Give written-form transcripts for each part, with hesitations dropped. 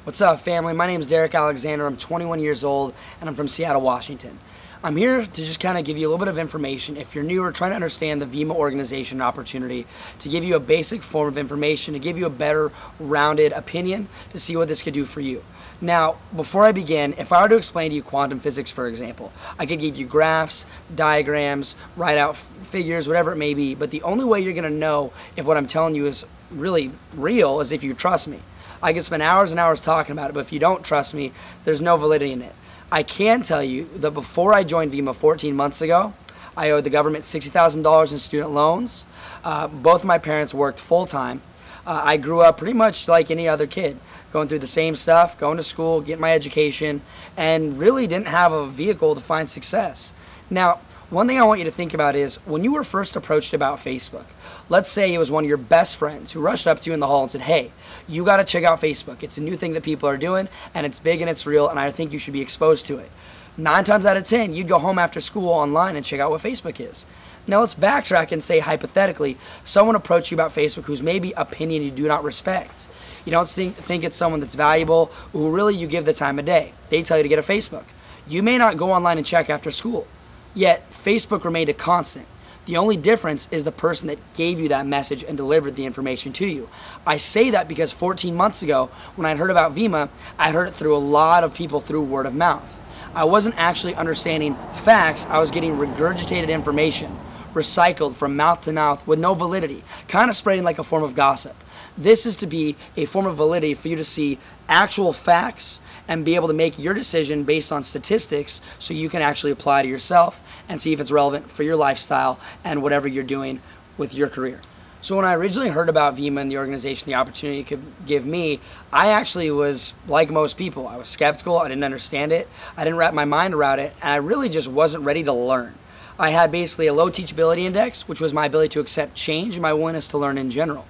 What's up, family? My name is Darik Alexander. I'm 21 years old, and I'm from Seattle, Washington. I'm here to just kind of give you a little bit of information if you're new or trying to understand the Vemma organization opportunity, to give you a basic form of information, to give you a better rounded opinion to see what this could do for you. Now, before I begin, if I were to explain to you quantum physics, for example, I could give you graphs, diagrams, write out figures, whatever it may be, but the only way you're going to know if what I'm telling you is really real is if you trust me. I could spend hours and hours talking about it, but if you don't trust me, there's no validity in it. I can tell you that before I joined Vemma 14 months ago, I owed the government $60,000 in student loans. Both of my parents worked full-time. I grew up pretty much like any other kid, going through the same stuff, going to school, getting my education, and really didn't have a vehicle to find success. Now, one thing I want you to think about is when you were first approached about Facebook, let's say it was one of your best friends who rushed up to you in the hall and said, hey, you got to check out Facebook. It's a new thing that people are doing, and it's big and it's real, and I think you should be exposed to it. 9 times out of 10, you'd go home after school online and check out what Facebook is. Now let's backtrack and say, hypothetically, someone approached you about Facebook whose maybe opinion you do not respect. You don't think it's someone that's valuable, who really you give the time of day. They tell you to get a Facebook. You may not go online and check after school, yet Facebook remained a constant. The only difference is the person that gave you that message and delivered the information to you. I say that because 14 months ago, when I heard about Vemma, I heard it through a lot of people through word of mouth. I wasn't actually understanding facts. I was getting regurgitated information, recycled from mouth to mouth with no validity, kind of spreading like a form of gossip. This is to be a form of validity for you to see actual facts and be able to make your decision based on statistics so you can actually apply to yourself and see if it's relevant for your lifestyle and whatever you're doing with your career. So when I originally heard about Vemma and the organization, the opportunity it could give me, I actually was like most people. I was skeptical, I didn't understand it, I didn't wrap my mind around it, and I really just wasn't ready to learn. I had basically a low teachability index, which was my ability to accept change and my willingness to learn in general.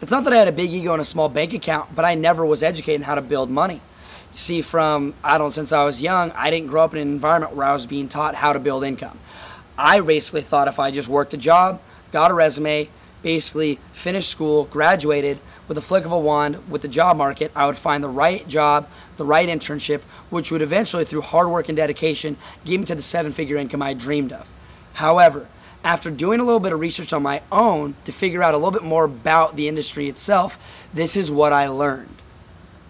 It's not that I had a big ego and a small bank account, but I never was educated in how to build money. You see, since I was young, I didn't grow up in an environment where I was being taught how to build income. I basically thought if I just worked a job, got a resume, basically finished school, graduated, with a flick of a wand with the job market, I would find the right job, the right internship, which would eventually, through hard work and dedication, get me to the 7-figure income I dreamed of. However, after doing a little bit of research on my own to figure out a little bit more about the industry itself, this is what I learned.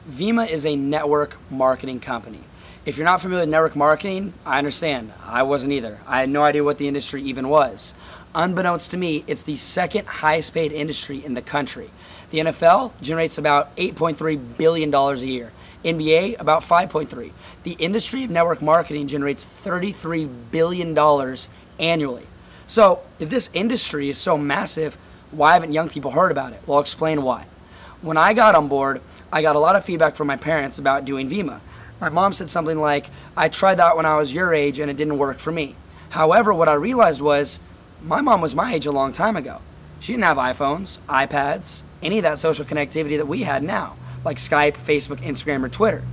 Vemma is a network marketing company. If you're not familiar with network marketing, I understand. I wasn't either. I had no idea what the industry even was. Unbeknownst to me, it's the second highest paid industry in the country. The NFL generates about $8.3 billion a year. NBA, about $5.3. The industry of network marketing generates $33 billion annually. So if this industry is so massive, why haven't young people heard about it? Well, I'll explain why. When I got on board, I got a lot of feedback from my parents about doing Vemma. My mom said something like, I tried that when I was your age and it didn't work for me. However, what I realized was, my mom was my age a long time ago. She didn't have iPhones, iPads, any of that social connectivity that we had now, like Skype, Facebook, Instagram, or Twitter.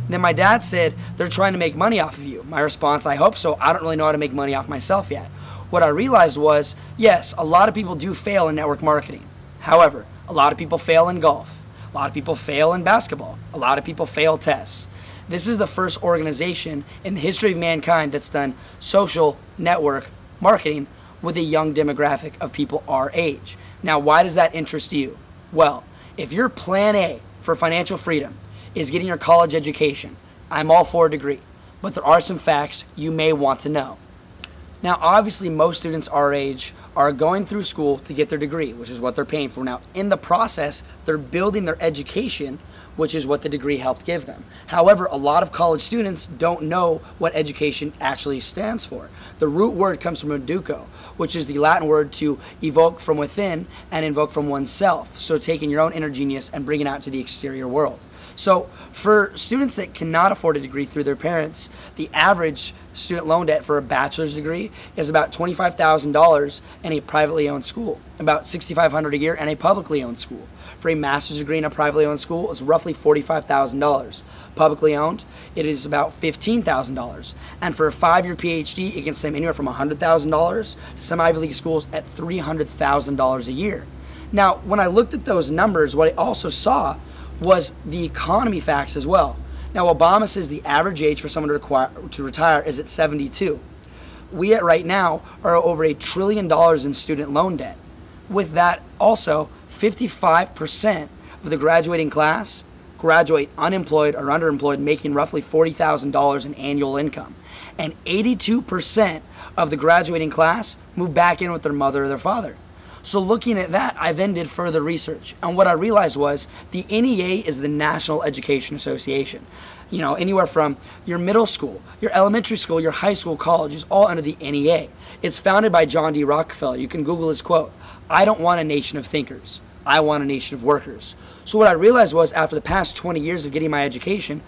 Then my dad said, they're trying to make money off of you. My response, I hope so. I don't really know how to make money off myself yet. What I realized was, yes, a lot of people do fail in network marketing. However, a lot of people fail in golf. A lot of people fail in basketball. A lot of people fail tests. This is the first organization in the history of mankind that's done social network marketing with a young demographic of people our age. Now, why does that interest you? Well, if your plan A for financial freedom is getting your college education, I'm all for a degree, but there are some facts you may want to know. Now, obviously, most students our age are going through school to get their degree, which is what they're paying for. Now, in the process, they're building their education, which is what the degree helped give them. However, a lot of college students don't know what education actually stands for. The root word comes from educo, which is the Latin word to evoke from within and invoke from oneself. So taking your own inner genius and bringing it out to the exterior world. So for students that cannot afford a degree through their parents, the average student loan debt for a bachelor's degree is about $25,000 in a privately owned school, about $6,500 a year in a publicly owned school. For a master's degree in a privately owned school, it's roughly $45,000. Publicly owned, it is about $15,000. And for a 5-year PhD, it can stem anywhere from $100,000 to some Ivy League schools at $300,000 a year. Now, when I looked at those numbers, what I also saw was the economy facts as well. Now, Obama says the average age for someone to retire is at 72. We right now are over $1 trillion in student loan debt. With that, also, 55% of the graduating class graduate unemployed or underemployed, making roughly $40,000 in annual income. And 82% of the graduating class move back in with their mother or their father. So looking at that, I then did further research. And what I realized was the NEA is the National Education Association. You know, anywhere from your middle school, your elementary school, your high school, college is all under the NEA. It's founded by John D. Rockefeller. You can Google his quote, "I don't want a nation of thinkers. I want a nation of workers." So what I realized was after the past 20 years of getting my education,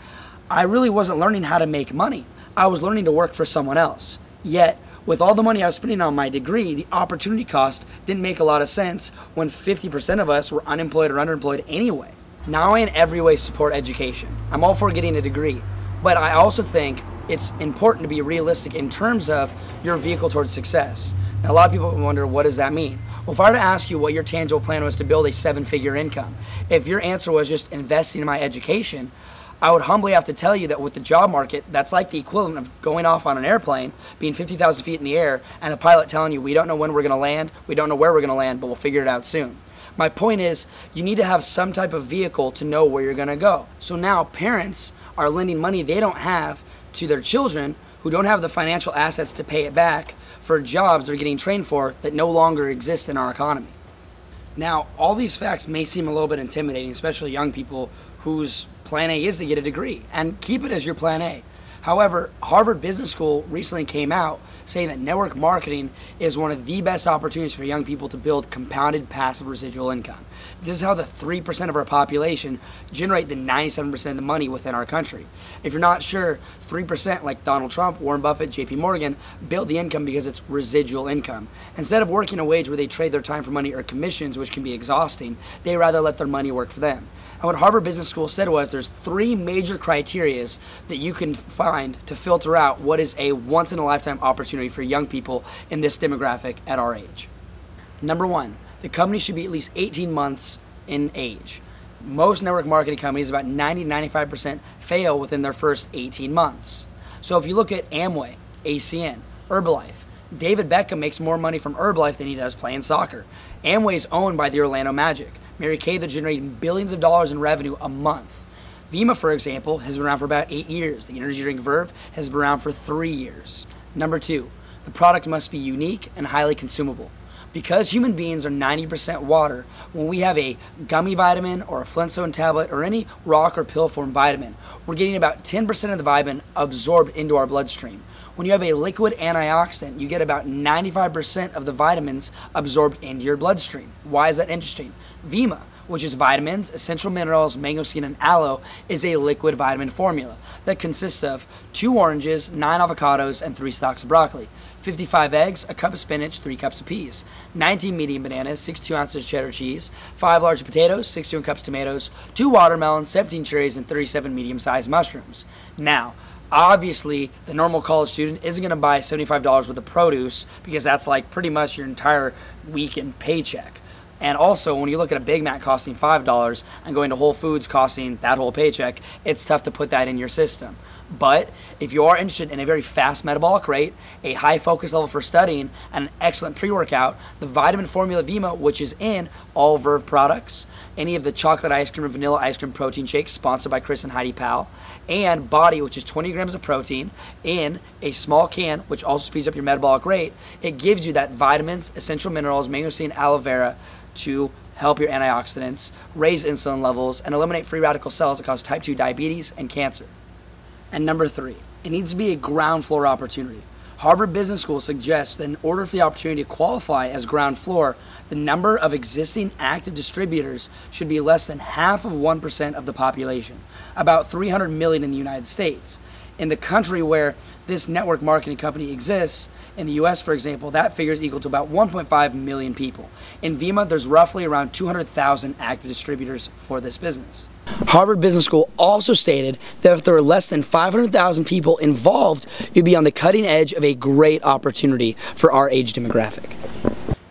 I really wasn't learning how to make money. I was learning to work for someone else. Yet, with all the money I was spending on my degree, the opportunity cost didn't make a lot of sense when 50% of us were unemployed or underemployed anyway. Now I in every way support education. I'm all for getting a degree, but I also think it's important to be realistic in terms of your vehicle towards success. Now, a lot of people wonder, what does that mean? Well, if I were to ask you what your tangible plan was to build a 7-figure income, if your answer was just investing in my education, I would humbly have to tell you that with the job market, that's like the equivalent of going off on an airplane, being 50,000 feet in the air, and the pilot telling you, we don't know when we're going to land, we don't know where we're going to land, but we'll figure it out soon. My point is, you need to have some type of vehicle to know where you're going to go. So now parents are lending money they don't have to their children who don't have the financial assets to pay it back for jobs they're getting trained for that no longer exist in our economy. Now, all these facts may seem a little bit intimidating, especially young people whose plan A is to get a degree, and keep it as your plan A. However, Harvard Business School recently came out saying that network marketing is one of the best opportunities for young people to build compounded passive residual income. This is how the 3% of our population generate the 97% of the money within our country. If you're not sure, 3%, like Donald Trump, Warren Buffett, JP Morgan, build the income because it's residual income. Instead of working a wage where they trade their time for money or commissions, which can be exhausting, they rather let their money work for them. And what Harvard Business School said was there's 3 major criterias that you can find to filter out what is a once-in-a-lifetime opportunity for young people in this demographic at our age. Number 1, the company should be at least 18 months in age. Most network marketing companies, about 90-95%, fail within their first 18 months. So if you look at Amway, ACN, Herbalife, David Beckham makes more money from Herbalife than he does playing soccer. Amway is owned by the Orlando Magic. Mary Kay, they're generating billions of dollars in revenue a month. Vemma, for example, has been around for about 8 years. The energy drink Verve has been around for 3 years. Number 2, the product must be unique and highly consumable. Because human beings are 90% water, when we have a gummy vitamin or a Flintstone tablet or any rock or pill form vitamin, we're getting about 10% of the vitamin absorbed into our bloodstream. When you have a liquid antioxidant, you get about 95% of the vitamins absorbed into your bloodstream. Why is that interesting? Vemma, which is vitamins, essential minerals, mangosteen, and aloe, is a liquid vitamin formula that consists of 2 oranges, 9 avocados, and 3 stalks of broccoli, 55 eggs, a cup of spinach, 3 cups of peas, 19 medium bananas, 62 ounces cheddar cheese, 5 large potatoes, 61 cups tomatoes, 2 watermelons, 17 cherries, and 37 medium-sized mushrooms. Now, obviously, the normal college student isn't going to buy $75 worth of produce because that's like pretty much your entire weekend paycheck. And also, when you look at a Big Mac costing $5 and going to Whole Foods costing that whole paycheck, it's tough to put that in your system. But if you are interested in a very fast metabolic rate, a high focus level for studying, and an excellent pre-workout, the vitamin formula Vemma, which is in all Verve products, any of the chocolate ice cream or vanilla ice cream protein shakes sponsored by Chris and Heidi Powell, and Body, which is 20 grams of protein in a small can, which also speeds up your metabolic rate, it gives you that vitamins, essential minerals, mangosteen, aloe vera to help your antioxidants, raise insulin levels, and eliminate free radical cells that cause type 2 diabetes and cancer. And number 3, it needs to be a ground floor opportunity. Harvard Business School suggests that in order for the opportunity to qualify as ground floor, the number of existing active distributors should be less than half of 1% of the population, about 300 million in the United States. In the country where this network marketing company exists, in the US, for example, that figure is equal to about 1.5 million people. In Vemma, there's roughly around 200,000 active distributors for this business. Harvard Business School also stated that if there were less than 500,000 people involved, you'd be on the cutting edge of a great opportunity for our age demographic.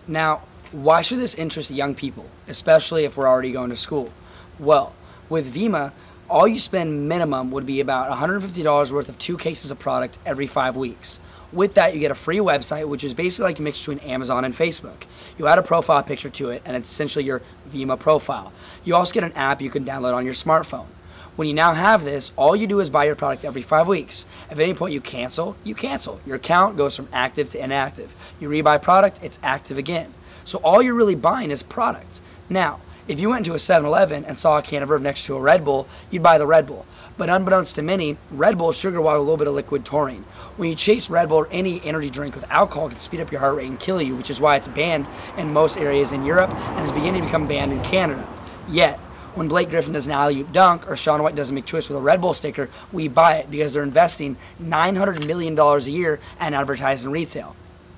Now, why should this interest young people, especially if we're already going to school? Well, With Vemma, all you spend minimum would be about $150 worth of 2 cases of product every 5 weeks. With that, you get a free website, which is basically like a mix between Amazon and Facebook. You add a profile picture to it, and it's essentially your Vemma profile. You also get an app you can download on your smartphone. When you now have this, all you do is buy your product every 5 weeks. If at any point you cancel, you cancel. Your account goes from active to inactive. You rebuy product, it's active again. So all you're really buying is product. Now, if you went into a 7-Eleven and saw a can of Verve next to a Red Bull, you'd buy the Red Bull. But unbeknownst to many, Red Bull is sugar water with a little bit of liquid taurine. When you chase Red Bull or any energy drink with alcohol, it can speed up your heart rate and kill you, which is why it's banned in most areas in Europe and is beginning to become banned in Canada. Yet, when Blake Griffin does an alley-oop dunk or Shaun White does a McTwist with a Red Bull sticker, we buy it because they're investing $900 million a year in advertising retail.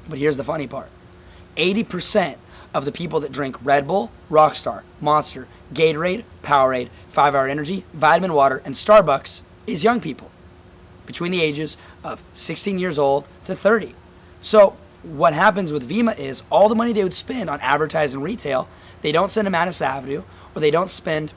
But here's the funny part. 80% of the people that drink Red Bull, Rockstar, Monster, Gatorade, Powerade, 5-Hour Energy, Vitamin Water, and Starbucks is young people between the ages of 16 years old to 30. So what happens with Vemma is all the money they would spend on advertising retail, they don't send to Madison Avenue, or they don't spend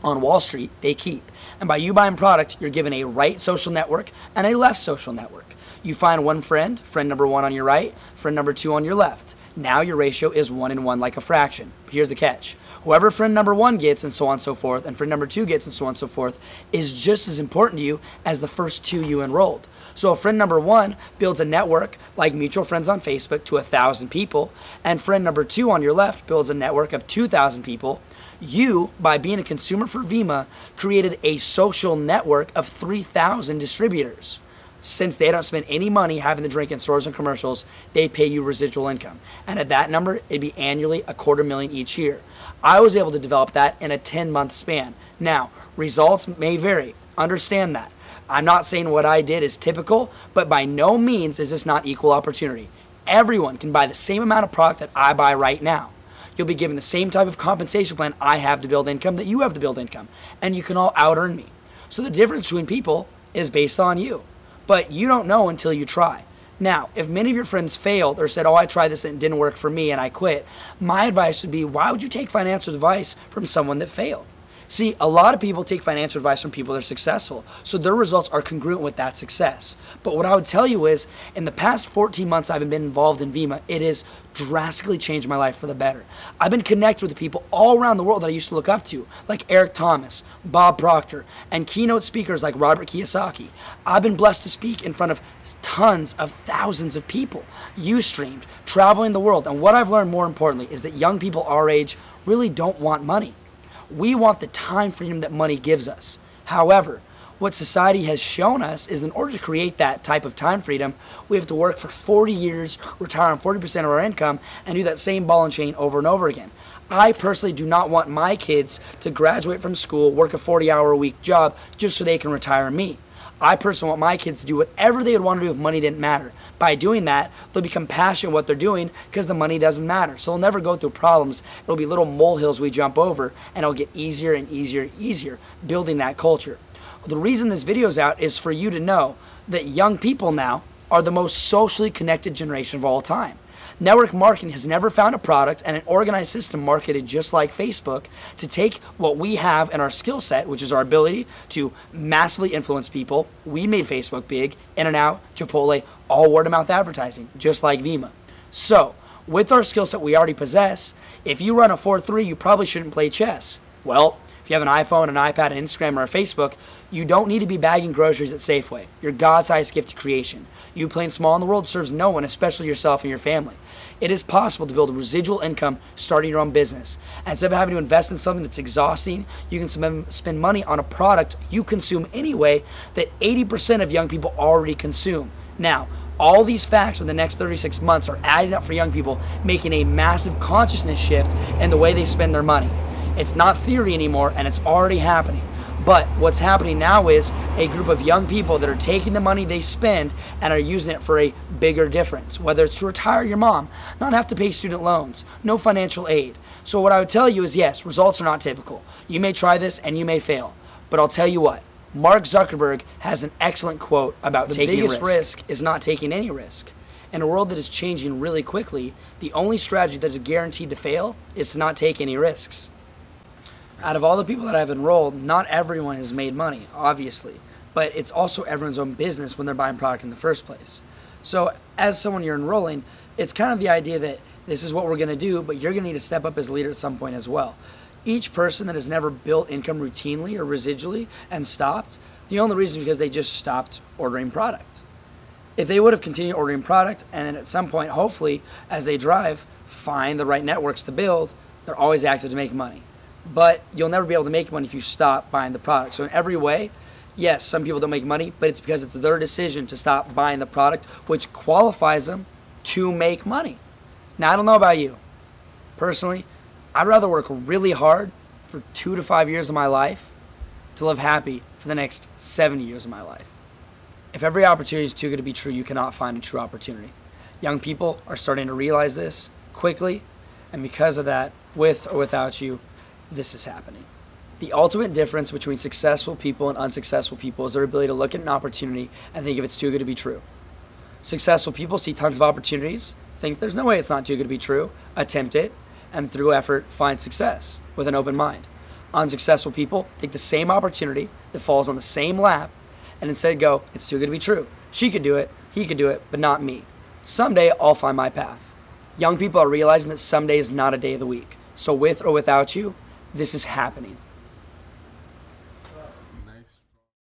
on Wall Street, they keep. And by you buying product, you're given a right social network and a left social network. You find one friend, friend number 1 on your right, friend number 2 on your left. Now your ratio is 1 in 1 like a fraction. But here's the catch. Whoever friend number 1 gets and so on and so forth, and friend number 2 gets and so on and so forth, is just as important to you as the first 2 you enrolled. So if friend number 1 builds a network like mutual friends on Facebook to 1,000 people, and friend number 2 on your left builds a network of 2,000 people, you, by being a consumer for Vemma, created a social network of 3,000 distributors. Since they don't spend any money having the drink in stores and commercials, they pay you residual income. And at that number, it'd be annually $250,000 each year. I was able to develop that in a 10-month span. Now, results may vary. Understand that. I'm not saying what I did is typical, but by no means is this not equal opportunity. Everyone can buy the same amount of product that I buy right now. You'll be given the same type of compensation plan I have to build income that you have to build income. And you can all out-earn me. So the difference between people is based on you. But you don't know until you try. Now, if many of your friends failed or said, oh, I tried this and it didn't work for me and I quit, my advice would be, why would you take financial advice from someone that failed? See, a lot of people take financial advice from people that are successful, so their results are congruent with that success. But what I would tell you is, in the past 14 months I've been involved in Vemma, it has drastically changed my life for the better. I've been connected with people all around the world that I used to look up to, like Eric Thomas, Bob Proctor, and keynote speakers like Robert Kiyosaki. I've been blessed to speak in front of tons of thousands of people, Ustreamed, traveling the world. And what I've learned more importantly is that young people our age really don't want money. We want the time freedom that money gives us. However, what society has shown us is in order to create that type of time freedom, we have to work for 40 years, retire on 40% of our income, and do that same ball and chain over and over again. I personally do not want my kids to graduate from school, work a 40-hour-a-week job just so they can retire me. I personally want my kids to do whatever they would want to do if money didn't matter. By doing that, they'll become passionate what they're doing because the money doesn't matter. So they'll never go through problems. It'll be little molehills we jump over, and it'll get easier and easier and easier building that culture. The reason this video is out is for you to know that young people now are the most socially connected generation of all time. Network marketing has never found a product and an organized system marketed just like Facebook to take what we have in our skill set, which is our ability to massively influence people. We made Facebook big, In-N-Out, Chipotle, all word-of-mouth advertising, just like Vemma. So, with our skill set we already possess, if you run a 4-3, you probably shouldn't play chess. Well, if you have an iPhone, an iPad, an Instagram, or a Facebook, you don't need to be bagging groceries at Safeway. You're God's highest gift to creation. You playing small in the world serves no one, especially yourself and your family. It is possible to build a residual income starting your own business. And instead of having to invest in something that's exhausting, you can spend money on a product you consume anyway that 80% of young people already consume. Now, all these facts in the next 36 months are adding up for young people, making a massive consciousness shift in the way they spend their money. It's not theory anymore, and it's already happening. But what's happening now is a group of young people that are taking the money they spend and are using it for a bigger difference, whether it's to retire your mom, not have to pay student loans, no financial aid. So what I would tell you is, yes, results are not typical. You may try this and you may fail, but I'll tell you what, Mark Zuckerberg has an excellent quote about taking a risk. The biggest risk is not taking any risk. In a world that is changing really quickly, the only strategy that is guaranteed to fail is to not take any risks. Out of all the people that I've enrolled, not everyone has made money, obviously, but it's also everyone's own business when they're buying product in the first place. So as someone you're enrolling, it's kind of the idea that this is what we're going to do, but you're going to need to step up as a leader at some point as well. Each person that has never built income routinely or residually and stopped, the only reason is because they just stopped ordering product. If they would have continued ordering product and then at some point, hopefully, as they drive, find the right networks to build, they're always active to make money. But you'll never be able to make money if you stop buying the product. So in every way, yes, some people don't make money, but it's because it's their decision to stop buying the product, which qualifies them to make money. Now, I don't know about you. Personally, I'd rather work really hard for 2 to 5 years of my life to live happy for the next 70 years of my life. If every opportunity is too good to be true, you cannot find a true opportunity. Young people are starting to realize this quickly, and because of that, with or without you, this is happening. The ultimate difference between successful people and unsuccessful people is their ability to look at an opportunity and think if it's too good to be true. Successful people see tons of opportunities, think there's no way it's not too good to be true, attempt it, and through effort find success with an open mind. Unsuccessful people take the same opportunity that falls on the same lap and instead go, it's too good to be true. She could do it, he could do it, but not me. Someday I'll find my path. Young people are realizing that someday is not a day of the week. So with or without you, this is happening.